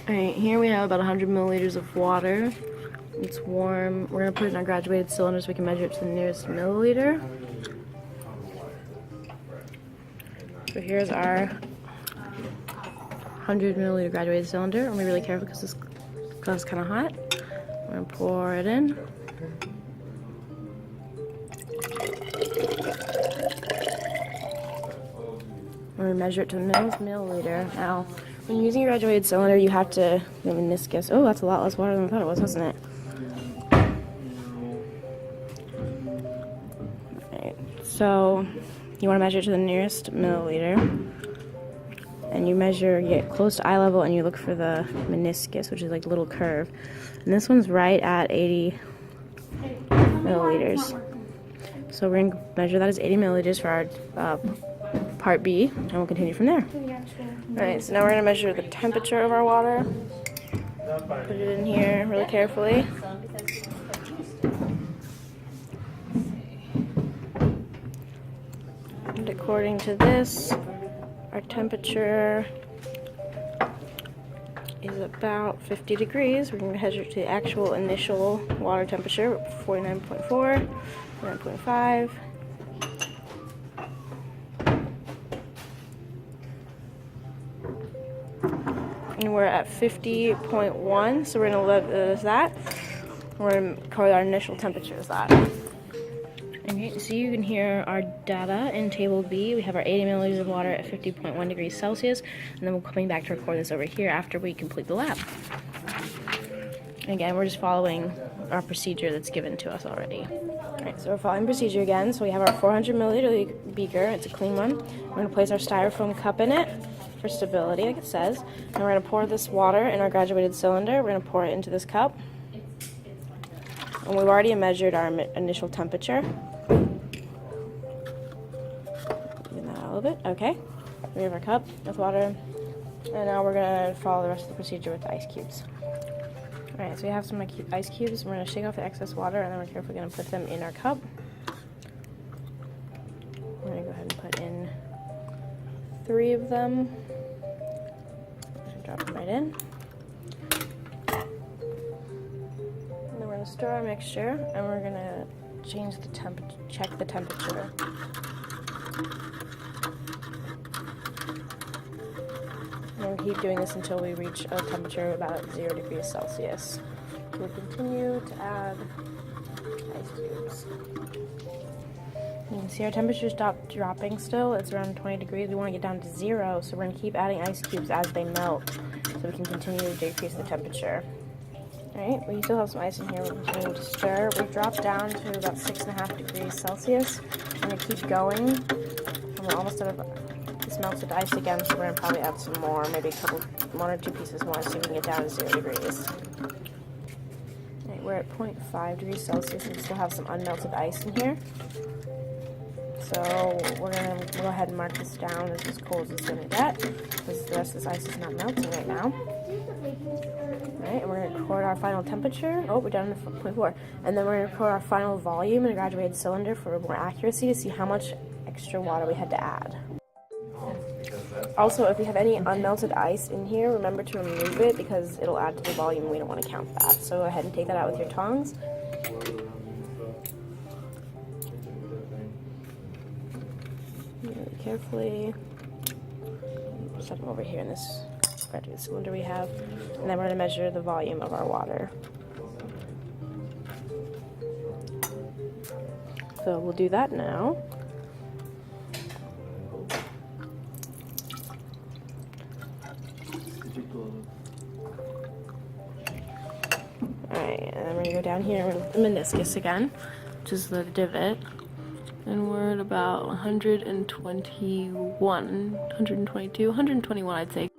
Alright, here we have about 100 milliliters of water. It's warm. We're going to put it in our graduated cylinder so we can measure it to the nearest milliliter. So here's our 100 milliliter graduated cylinder. I'm going to be really careful because this is kind of hot. We're going to pour it in. We're going to measure it to the nearest milliliter. Now, when you're using your graduated cylinder, you have to, meniscus. Oh, that's a lot less water than I thought it was, isn't it? Alright, so you want to measure it to the nearest milliliter. And you get close to eye level and you look for the meniscus, which is like a little curve. And this one's right at 80 milliliters. So we're going to measure that as 80 milliliters for our part B, and we'll continue from there. Alright, so now we're going to measure the temperature of our water. Put it in here really carefully. And according to this, our temperature is about 50 degrees. We're going to measure to the actual initial water temperature, 49.4, 49.5. And we're at 50.1, so we're going to let that. We're going to call our initial temperature as that. Okay, so you can hear our data in table B. We have our 80 milliliters of water at 50.1 degrees Celsius, and then we're coming back to record this over here after we complete the lab. Again, we're just following our procedure that's given to us already. Alright, so we're following procedure again. So we have our 400 milliliter beaker. It's a clean one. We're going to place our styrofoam cup in it for stability, like it says. And we're going to pour this water in our graduated cylinder. We're going to pour it into this cup. And we've already measured our initial temperature. Even that a little bit. Okay. We have our cup with water. And now we're going to follow the rest of the procedure with the ice cubes. Alright, so we have some ice cubes. We're going to shake off the excess water, and then we're carefully going to put them in our cup. We're going to go ahead and put in 3 of them. Drop them right in. And then we're going to stir our mixture, and we're going to change the temperature, check the temperature. And we'll keep doing this until we reach a temperature of about 0 degrees Celsius. We'll continue to add ice cubes. You can see our temperature stopped dropping still. It's around 20 degrees. We want to get down to 0, so we're going to keep adding ice cubes as they melt so we can continue to decrease the temperature. Alright, we still have some ice in here. We're continuing to stir. We've dropped down to about 6.5 degrees Celsius. We're going to keep going. And we're almost out of this melted ice again, so we're going to probably add some more, maybe 1 or 2 pieces more, so we can get down to 0 degrees. Alright, we're at 0.5 degrees Celsius and we still have some unmelted ice in here. So we're going to go ahead and mark this down as cold as it's going to get, because the rest of this ice is not melting right now. Alright, and we're going to record our final temperature. Oh, we're down to 0.4. And then we're going to record our final volume in a graduated cylinder for more accuracy to see how much extra water we had to add. Also, if you have any unmelted ice in here, remember to remove it because it'll add to the volume. We don't want to count that. So go ahead and take that out with your tongs. Really carefully. Set them over here in this graduated cylinder we have. And then we're going to measure the volume of our water. So we'll do that now. Alright, and then we're going to go down here with the meniscus again, which is the divot. And we're at about 121, 122, 121 I'd say.